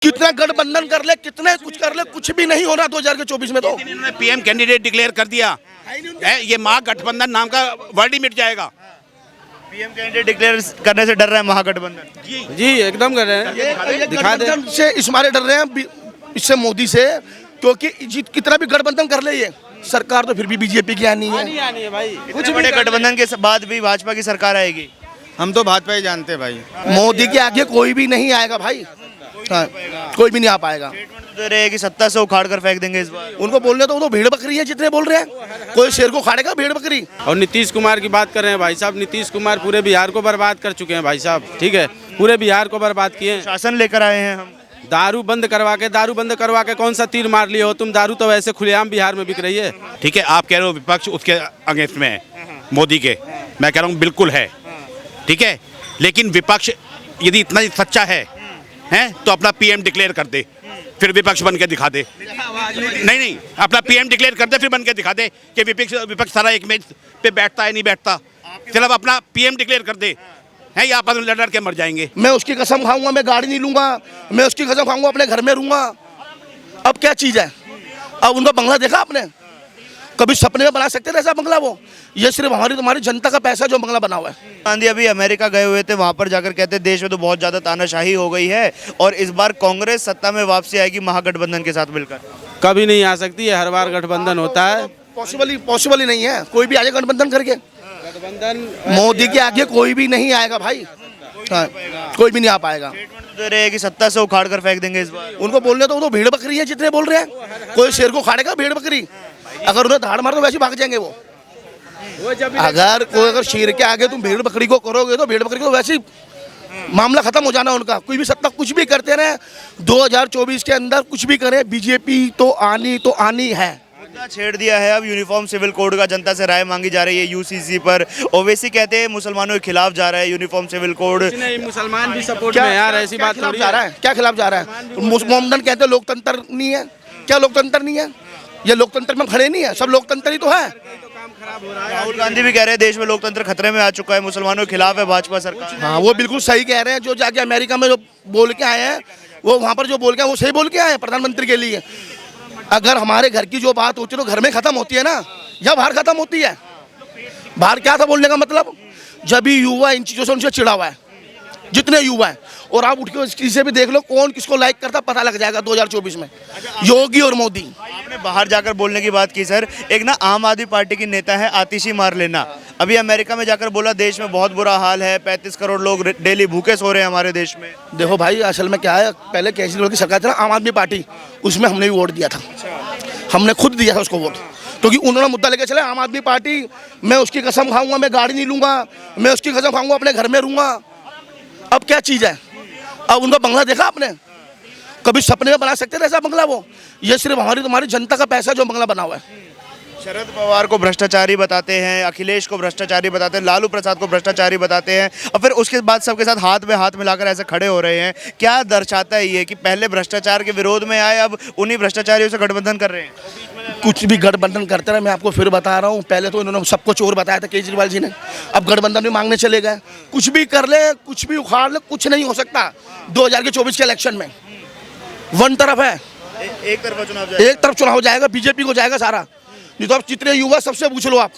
कितना गठबंधन कर ले, कितने कुछ कर ले, कुछ भी नहीं होना 2024 में। तो इन्होंने पीएम कैंडिडेट डिक्लेयर कर दिया है, ये महागठबंधन नाम का वर्ड ही मिट जाएगा। पीएम कैंडिडेट डिक्लेयर करने से डर रहा है महागठबंधन। जी एकदम कर रहे हैं। ये दिखा दे। गठबंधन से इस मारे डर रहे हैं, इससे मोदी से, क्योंकि कितना भी गठबंधन कर ले ये सरकार तो फिर भी बीजेपी की आनी है। आनी है भाई। कुछ बड़े गठबंधन के बाद भी भाजपा की सरकार आएगी। हम तो भाजपा ही जानते हैं भाई। मोदी के आगे कोई भी नहीं आएगा भाई। हाँ, कोई भी नहीं आ पाएगा। स्टेटमेंट तो दे रहे हैं कि सत्ता से उखाड़ कर फेंक देंगे इस बार। उनको बोलने तो वो तो भेड़ बकरी है, जितने बोल रहे हैं। कोई शेर को खाड़ेगा भेड़ बकरी। और नीतीश कुमार की बात कर रहे हैं भाई साहब। नीतीश कुमार पूरे बिहार को बर्बाद कर चुके हैं भाई साहब। ठीक है, पूरे बिहार को बर्बाद किए हैं। शासन लेकर आए हैं हम। दारू बंद करवा के कौन सा तीर मार लिए हो तुम? दारू तो वैसे खुलेआम बिहार में बिक रही है। ठीक है, आप कह रहे हो विपक्ष उसके अगेंस्ट में है, मोदी के। मैं कह रहा हूँ बिल्कुल है। ठीक है, लेकिन विपक्ष यदि इतना ही सच्चा है तो अपना पीएम डिक्लेयर कर दे, फिर विपक्ष बन के दिखा दे। नहीं, अपना पीएम डिक्लेयर कर दे, फिर बन के दिखा दे कि विपक्ष सारा एक मेज पे बैठता है नहीं बैठता। सिर्फ अपना पीएम डिक्लेयर कर दे, है या आपस में लड़ के मर जाएंगे। मैं उसकी कसम खाऊंगा, मैं गाड़ी नहीं लूंगा। मैं उसकी कसम खाऊंगा, अपने घर में रहूंगा। अब क्या चीज है? अब उनका बंगला देखा आपने? कभी सपने में बना सकते थे ऐसा बंगला? वो ये सिर्फ तुम्हारी जनता का पैसा जो बंगला बना हुआ है। गांधी अभी अमेरिका गए हुए थे, वहां पर जाकर कहते देश में तो बहुत ज्यादा तानाशाही हो गई है और इस बार कांग्रेस सत्ता में वापसी आएगी महागठबंधन के साथ मिलकर। कभी नहीं आ सकती है, हर बार गठबंधन होता है। पॉसिबल ही नहीं है। कोई भी आगे गठबंधन करके, गठबंधन मोदी के आगे कोई भी नहीं आएगा भाई। हाँ, कोई भी नहीं आ पाएगा। स्टेटमेंट तो दे रहे हैं कि सत्ता से उखाड़ कर फेंक देंगे इस बार। उनको बोलने तो वो तो भेड़ बकरी है, जितने बोल रहे हैं। कोई शेर को खाड़ेगा भेड़ बकरी। अगर उन्हें धाड़ मार तो वैसे भाग जाएंगे वो। अगर शेर के आगे तुम भेड़ बकरी को करोगे तो भेड़ बकरी को वैसे ही मामला खत्म हो जाना उनका। कोई भी सत्ता कुछ भी करते रहे, 2024 के अंदर कुछ भी करे, बीजेपी तो आनी है। मुद्दा छेड़ दिया है अब यूनिफॉर्म सिविल कोड का। जनता से राय मांगी जा रही है यूसीसी पर। ओवैसी कहते हैं मुसलमानों के खिलाफ जा रहा है यूनिफॉर्म सिविल कोड। नहीं, मुसलमान भी सपोर्ट में यार, ऐसी बात खिलाफ जा रहा है? क्या खिलाफ जा रहा है? मोहम्मदन कहते हैं लोकतंत्र नहीं है। क्या लोकतंत्र नहीं है? ये लोकतंत्र में खड़े नहीं है, सब लोकतंत्र ही तो है। राहुल गांधी भी कह रहे हैं देश में लोकतंत्र खतरे में आ चुका है, मुसलमानों के खिलाफ है भाजपा सरकार। हाँ, वो बिल्कुल सही कह रहे हैं। जो जाके अमेरिका में जो बोल के आए हैं, वो वहाँ पर जो बोल के आए वो सही बोल के आए हैं प्रधानमंत्री के लिए। अगर हमारे घर की जो बात होती है तो घर में खत्म होती है ना, या बाहर खत्म होती है? बाहर क्या था बोलने का मतलब? जब भी युवा इन चीज़ों से उनसे चिड़ा हुआ है, जितने युवा हैं। और आप उठ के किसी भी देख लो कौन किसको लाइक करता, पता लग जाएगा 2024 में। योगी और मोदी। आपने बाहर जाकर बोलने की बात की सर। एक ना आम आदमी पार्टी की नेता है आतिशी मार लेना, अभी अमेरिका में जाकर बोला देश में बहुत बुरा हाल है, 35 करोड़ लोग डेली भूखे सो रहे हैं हमारे देश में। देखो भाई, असल में क्या है, पहले केजरीवाल की सरकार थी ना, आम आदमी पार्टी, उसमें हमने भी वोट दिया था। हमने खुद दिया था उसको वोट, क्योंकि उन्होंने मुद्दा लेके चले आम आदमी पार्टी। मैं उसकी कसम खाऊंगा, मैं गाड़ी नहीं लूंगा। मैं उसकी कसम खाऊंगा, अपने घर में रहूंगा। अब क्या चीज है? अब उनका बंगला देखा आपने? कभी सपने में बना सकते थे ऐसा बंगला? वो ये सिर्फ तुम्हारी जनता का पैसा जो बंगला बना हुआ है। शरद पवार को भ्रष्टाचारी बताते हैं, अखिलेश को भ्रष्टाचारी बताते हैं, लालू प्रसाद को भ्रष्टाचारी बताते हैं, और फिर उसके बाद सबके साथ हाथ में हाथ मिलाकर ऐसे खड़े हो रहे हैं। क्या दर्शाता है ये कि पहले भ्रष्टाचार के विरोध में आए, अब उन्हीं भ्रष्टाचारियों से गठबंधन कर रहे हैं? कुछ भी गठबंधन करते रहे। मैं आपको फिर बता रहा हूँ, पहले तो इन्होंने सबको चोर बताया था केजरीवाल जी ने, अब गठबंधन भी मांगने चले गए। कुछ भी कर ले, कुछ भी उखाड़ ले, कुछ नहीं हो सकता 2024 के इलेक्शन में। वन तरफ है, एक तरफा चुनाव जाएगा। एक तरफ चुनाव जाएगा, बीजेपी को जाएगा सारा। नहीं तो आप जितने युवा सबसे पूछ लो आप।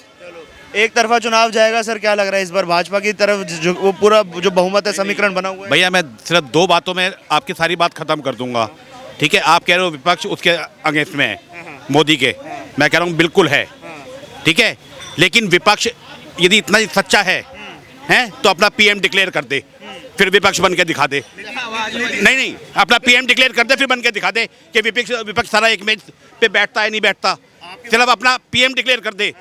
एक तरफा चुनाव जाएगा सर, क्या लग रहा है इस बार भाजपा की तरफ जो वो पूरा जो बहुमत है समीकरण बना हुआ है? भैया मैं सिर्फ 2 बातों में आपकी सारी बात खत्म कर दूंगा। ठीक है, आप कह रहे हो विपक्ष उसके अगेंस्ट में है, मोदी के। मैं कह रहा हूँ बिल्कुल है। ठीक है, लेकिन विपक्ष यदि इतना ही सच्चा है तो अपना पीएम डिक्लेयर कर दे, फिर विपक्ष बन के दिखा दे। नहीं, अपना पीएम डिक्लेयर कर दे, फिर बन के दिखा दे कि विपक्ष सारा एक मेज पे बैठता है नहीं बैठता। सिर्फ अपना पीएम डिक्लेयर कर दे,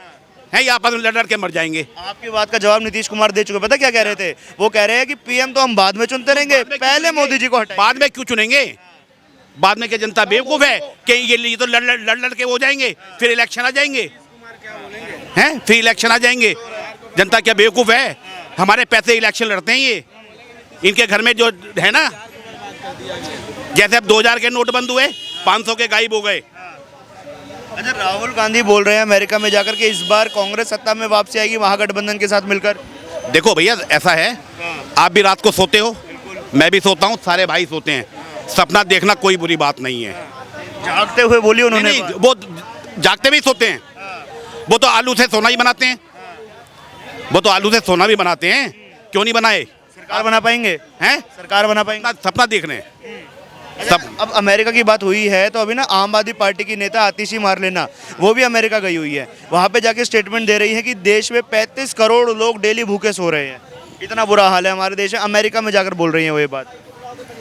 है या आपस में लड़ के मर जाएंगे। आपकी बात का जवाब नीतीश कुमार दे चुके। पता क्या कह रहे थे? वो कह रहे हैं कि पीएम तो हम बाद में चुनते रहेंगे, पहले मोदी जी को हटाएं। बाद में क्यों चुनेंगे? बाद में क्या जनता बेवकूफ़ है कि ये तो लड़ के हो जाएंगे, फिर इलेक्शन आ जाएंगे? हैं, फिर इलेक्शन आ जाएंगे। जनता क्या बेवकूफ़ है? हमारे पैसे इलेक्शन लड़ते हैं ये। इनके घर में जो है ना, जैसे अब 2000 के नोट बंद हुए, 500 के गायब हो गए। अच्छा, राहुल गांधी बोल रहे हैं अमेरिका में जाकर के इस बार कांग्रेस सत्ता में वापसी आएगी महागठबंधन के साथ मिलकर। देखो भैया, ऐसा है, आप भी रात को सोते हो, मैं भी सोता हूँ, सारे भाई सोते हैं। सपना देखना कोई बुरी बात नहीं है। जागते हुए बोली उन्होंने नहीं, वो जागते भी सोते हैं। वो तो आलू से सोना ही बनाते हैं। वो तो आलू से सोना भी बनाते हैं, क्यों नहीं बनाए? सरकार बना पाएंगे? हैं? सरकार बना पाएंगे? सपना देखने सब। अब अमेरिका की बात हुई है तो अभी ना आम आदमी पार्टी की नेता आतिशी मारलेना वो भी अमेरिका गई हुई है। वहाँ पे जाके स्टेटमेंट दे रही है कि देश में 35 करोड़ लोग डेली भूखे सो रहे हैं, इतना बुरा हाल है हमारे देश में। अमेरिका में जाकर बोल रही है वो ये बात।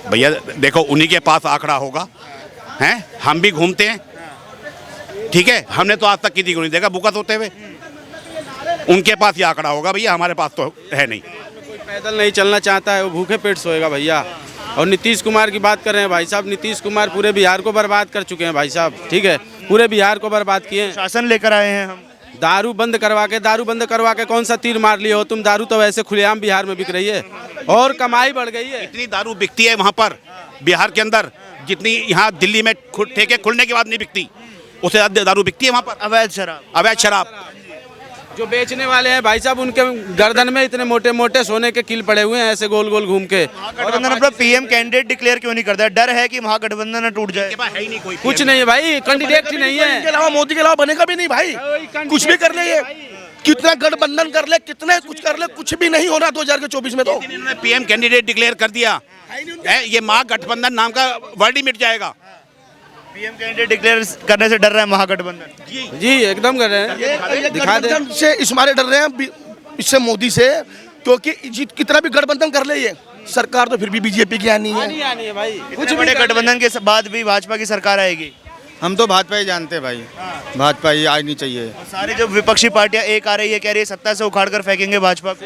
भैया देखो, उन्हीं के पास आंकड़ा होगा, हैं? हम भी घूमते हैं, ठीक है, हमने तो आज तक किसी को नहीं देखा भूखा सोते हुए। उनके पास ये आंकड़ा होगा भैया, हमारे पास तो है नहीं। कोई पैदल नहीं चलना चाहता है वो भूखे पेट सोएगा भैया। और नीतीश कुमार की बात कर रहे हैं भाई साहब, नीतीश कुमार पूरे बिहार को बर्बाद कर चुके हैं भाई साहब, ठीक है, पूरे बिहार को बर्बाद किए हैं। शासन लेकर आए हैं हम। दारू बंद करवा के कौन सा तीर मार लिए हो तुम? दारू तो वैसे खुलेआम बिहार में बिक रही है और कमाई बढ़ गई है। इतनी दारू बिकती है वहाँ पर बिहार के अंदर, जितनी यहाँ दिल्ली में ठेके खुलने के बाद नहीं बिकती, उससे ज़्यादा दारू बिकती है वहाँ पर। अवैध शराब। अवैध शराब। जो बेचने वाले हैं भाई साहब, उनके गर्दन में इतने मोटे मोटे सोने के कील पड़े हुए हैं, ऐसे गोल गोल घूम के। महागठबंधन अपना पीएम कैंडिडेट डिक्लेयर क्यों नहीं करता है? डर है कि महागठबंधन न टूट जाए। है ही नहीं कोई। कुछ नहीं है भाई, कैंडिडेट ही नहीं इनके है। अलावा मोदी के अलावा बनेगा भी नहीं भाई। कुछ भी कर ले ये, कितना गठबंधन कर ले, कितने कुछ कर ले, कुछ भी नहीं होना 2024 में। तो इन्होंने पीएम कैंडिडेट डिक्लेयर कर दिया है, ये महागठबंधन नाम का वर्ड ही मिट जाएगा। पीएम कैंडिडेट डिक्लेयर करने से डर रहा है महागठबंधन। जी एकदम कर रहे हैं, दिखा दे। गठबंधन से इस मारे डर रहे हैं, इससे मोदी से, क्योंकि कितना भी गठबंधन कर ले ये सरकार तो फिर भी बीजेपी की आनी है। आनी है भाई, कुछ बड़े गठबंधन के बाद भी भाजपा की सरकार आएगी। हम तो भाजपा ही जानते हैं भाई, भाजपा ही आनी चाहिए। सारी जो विपक्षी पार्टियां एक आ रही है, कह रही है सत्ता से उखाड़ कर फेंकेंगे भाजपा को।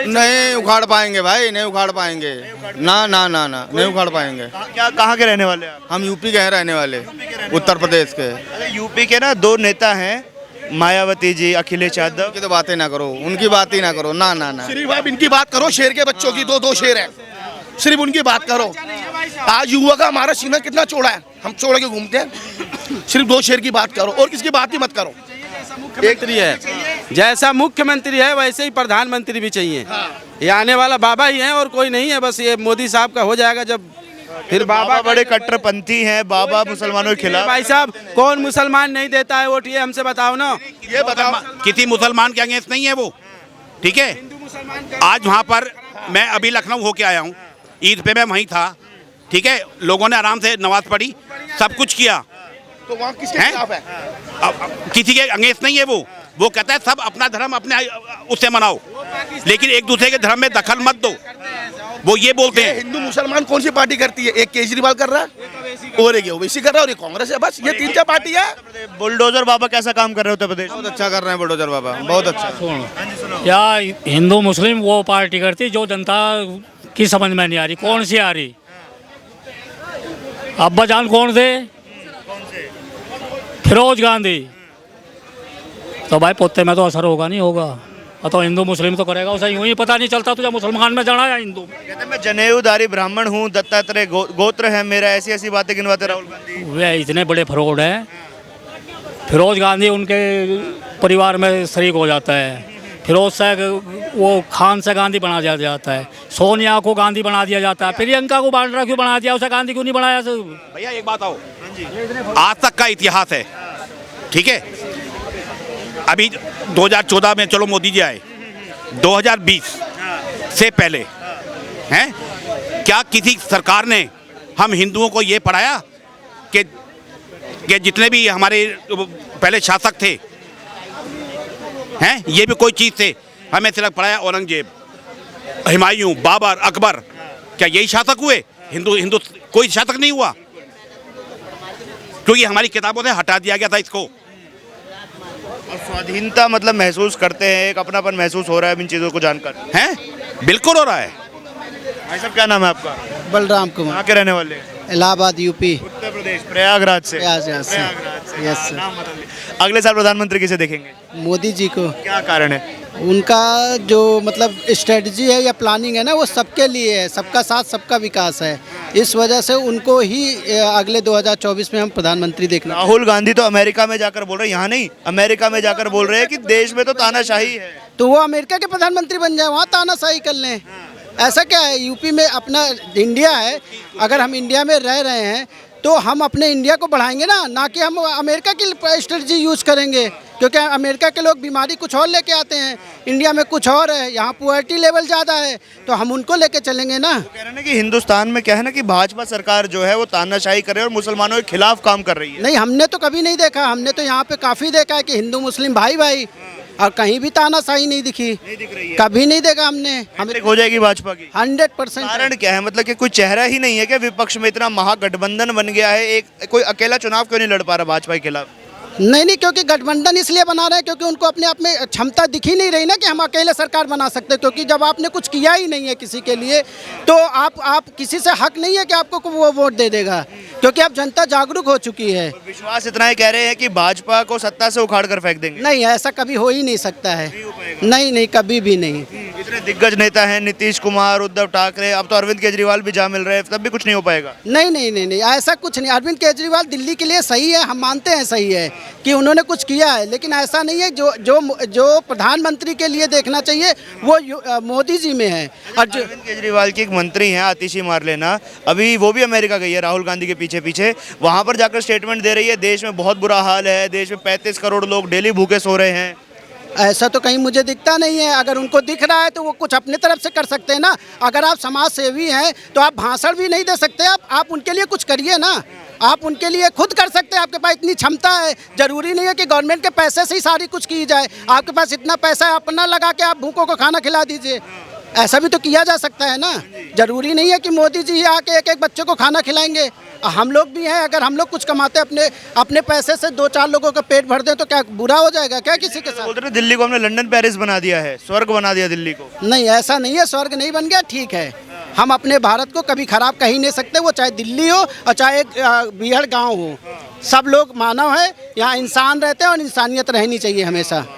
नहीं उखाड़ पाएंगे भाई, नहीं उखाड़ पाएंगे। ना ना ना ना नहीं उखाड़ पाएंगे। क्या कहाँ के रहने वाले हैं आप? हम यूपी के हैं रहने वाले, उत्तर प्रदेश के। अरे यूपी के ना 2 नेता हैं, मायावती जी, अखिलेश यादव। उनकी तो बातें ना करो, उनकी बात ही ना करो। ना ना ना सिर्फ आप इनकी बात करो, शेर के बच्चों की, 2 शेर है, सिर्फ उनकी बात करो। आज युवा का हमारा सीना कितना चौड़ा है, हम चौड़ा के घूमते हैं। सिर्फ 2 शेर की बात करो और किसकी बात ही मत करो। मुख्यमंत्री है, जैसा मुख्यमंत्री है वैसे ही प्रधानमंत्री भी चाहिए। ये आने वाला बाबा ही है और कोई नहीं है, बस ये मोदी साहब का हो जाएगा जब फिर बाबा बड़े कट्टरपंथी हैं, बाबा मुसलमानों के खिलाफ। भाई साहब, कौन मुसलमान नहीं देता है वोट, ये हमसे बताओ ना। ये बताओ, किसी मुसलमान के अगेंस्ट नहीं है वो, ठीक है। आज वहाँ पर मैं अभी लखनऊ होके आया हूँ, ईद पे मैं वहीं था, ठीक है, लोगों ने आराम से नमाज पढ़ी, सब कुछ किया। तो वहाँ किसके खिलाफ है? अब किसी के अगेंस्ट नहीं है वो कहता है सब अपना धर्म अपने उससे मनाओ, लेकिन एक दूसरे के धर्म में दखल मत दो, वो ये बोलते हैं। हिंदू मुसलमान कौन सी पार्टी करती है? एक केजरीवाल कर रहा है और एक ओवैसी कर रहा है और एक कांग्रेस है, बस ये 3-4 पार्टी है। बुलडोजर बाबा कैसा काम कर रहे हो उत्तर प्रदेश? बहुत अच्छा कर रहे हैं बुलडोजर बाबा, बहुत अच्छा। या हिंदू मुस्लिम वो पार्टी करती जो जनता की समझ में नहीं आ रही, कौन सी आ रही। अब्बा जान कौन थे? फिरोज गांधी। तो भाई पोते में तो असर होगा नहीं होगा, तो हिंदू मुस्लिम तो करेगा उसे, यूं ही पता नहीं चलता तुझे मुसलमान में जाना या हिंदू। कहते मैं जनेऊधारी ब्राह्मण हूँ, दत्तात्रेय गोत्र है मेरा, ऐसी ऐसी बातें गिनवाते राहुल गांधी। वे इतने बड़े फ्रॉड हैं। फिरोज गांधी उनके परिवार में शरीक हो जाता है, फिरोज से वो खान से गांधी बना दिया जाता है, सोनिया को गांधी बना दिया जाता है, प्रियंका को बांड्रा क्यों बना दिया, उसे गांधी क्यों नहीं बनाया? भैया एक बात आओ, आज तक का इतिहास है, ठीक है। अभी 2014 में चलो मोदी जी आए, 2020 से पहले हैं क्या किसी सरकार ने हम हिंदुओं को ये पढ़ाया कि जितने भी हमारे पहले शासक थे हैं, ये भी कोई चीज़ थे, हमें सिर्फ पढ़ाया औरंगजेब, हुमायूं, बाबर, अकबर, क्या यही शासक हुए? हिंदू कोई शासक नहीं हुआ, क्योंकि हमारी किताबों से हटा दिया गया था इसको। और स्वाधीनता मतलब महसूस करते हैं, एक अपनापन महसूस हो रहा है इन चीज़ों को जानकर। हैं? बिल्कुल हो रहा है। भाई साहब क्या नाम है आपका? बलराम कुमार, कहाँ के रहने वाले हैं? इलाहाबाद यूपी। उत्तर प्रदेश, प्रयागराज से। प्रयागराज से। Yes sir. नाम बताइए। अगले साल प्रधानमंत्री किसे देखेंगे? मोदी जी को। क्या कारण है? उनका जो मतलब स्ट्रेटजी है या प्लानिंग है ना, वो सबके लिए है, सबका साथ सबका विकास है, इस वजह से उनको ही अगले 2024 में हम प्रधानमंत्री देखना। राहुल गांधी तो अमेरिका में जाकर बोल रहे हैं, यहाँ नहीं, अमेरिका में जाकर बोल रहे हैं कि देश में तो तानाशाही है। तो वो अमेरिका के प्रधानमंत्री बन जाए, वहाँ तानाशाही कर लें। ऐसा क्या है, यूपी में अपना इंडिया है, अगर हम इंडिया में रह रहे हैं तो हम अपने इंडिया को बढ़ाएंगे ना कि हम अमेरिका की स्ट्रेटजी यूज़ करेंगे, क्योंकि अमेरिका के लोग बीमारी कुछ और लेके आते हैं, इंडिया में कुछ और है, यहाँ पुअर्टी लेवल ज़्यादा है, तो हम उनको लेके चलेंगे ना। कह रहे हैं ना कि हिंदुस्तान में क्या है ना कि भाजपा सरकार जो है वो तानाशाही कर रही है और मुसलमानों के खिलाफ काम कर रही है। नहीं, हमने तो कभी नहीं देखा, हमने तो यहाँ पे काफ़ी देखा है कि हिंदू मुस्लिम भाई भाई, और कहीं भी तानाशाही नहीं दिखी, नहीं दिख रही है। कभी नहीं देखा हमने। हमें हो जाएगी भाजपा की 100% कारण क्या है, मतलब कि कोई चेहरा ही नहीं है क्या विपक्ष में? इतना महागठबंधन बन गया है, एक कोई अकेला चुनाव क्यों नहीं लड़ पा रहा भाजपा के खिलाफ? नहीं, क्योंकि गठबंधन इसलिए बना रहे हैं क्योंकि उनको अपने आप में क्षमता दिख ही नहीं रही ना कि हम अकेले सरकार बना सकते, क्योंकि जब आपने कुछ किया ही नहीं है किसी के लिए तो आप किसी से हक नहीं है कि आपको वो वोट दे देगा, क्योंकि अब जनता जागरूक हो चुकी है। विश्वास इतना ही कह रहे हैं कि भाजपा को सत्ता से उखाड़ कर फेंक देंगे। नहीं, ऐसा कभी हो ही नहीं सकता है, नहीं, कभी भी नहीं। इतने दिग्गज नेता हैं, नीतीश कुमार, उद्धव ठाकरे, अब तो अरविंद केजरीवाल भी जा मिल रहे हैं, तब भी कुछ नहीं हो पाएगा। नहीं, ऐसा कुछ नहीं। अरविंद केजरीवाल दिल्ली के लिए सही है, हम मानते हैं सही है कि उन्होंने कुछ किया है, लेकिन ऐसा नहीं है जो प्रधानमंत्री के लिए देखना चाहिए वो मोदी जी में है। और जो अरविंद केजरीवाल की एक मंत्री हैं आतिशी मारलेना, अभी वो भी अमेरिका गई है राहुल गांधी के पीछे, वहां पर जाकर स्टेटमेंट दे रही है देश में बहुत बुरा हाल है, देश में 35 करोड़ लोग डेली भूखे सो रहे हैं। ऐसा तो कहीं मुझे दिखता नहीं है। अगर उनको दिख रहा है तो वो कुछ अपने तरफ से कर सकते हैं ना। अगर आप समाज सेवी हैं तो आप भाषण भी नहीं दे सकते, आप उनके लिए कुछ करिए ना, आप उनके लिए खुद कर सकते हैं। आपके पास इतनी क्षमता है, जरूरी नहीं है कि गवर्नमेंट के पैसे से ही सारी कुछ की जाए। आपके पास इतना पैसा है, अपना लगा के आप भूखों को खाना खिला दीजिए, ऐसा भी तो किया जा सकता है ना। जरूरी नहीं है कि मोदी जी ही आके एक बच्चे को खाना खिलाएंगे। हम लोग भी हैं, अगर हम लोग कुछ कमाते अपने पैसे से 2-4 लोगों का पेट भर दें तो क्या बुरा हो जाएगा क्या किसी के साथ? बोल रहे दिल्ली को हमने लंदन पेरिस बना दिया है, स्वर्ग बना दिया दिल्ली को। नहीं, ऐसा नहीं है, स्वर्ग नहीं बन गया, ठीक है। हम अपने भारत को कभी खराब कह ही नहीं सकते, वो चाहे दिल्ली हो और चाहे बीहड़ गाँव हो, सब लोग मानव है, यहाँ इंसान रहते हैं और इंसानियत रहनी चाहिए हमेशा।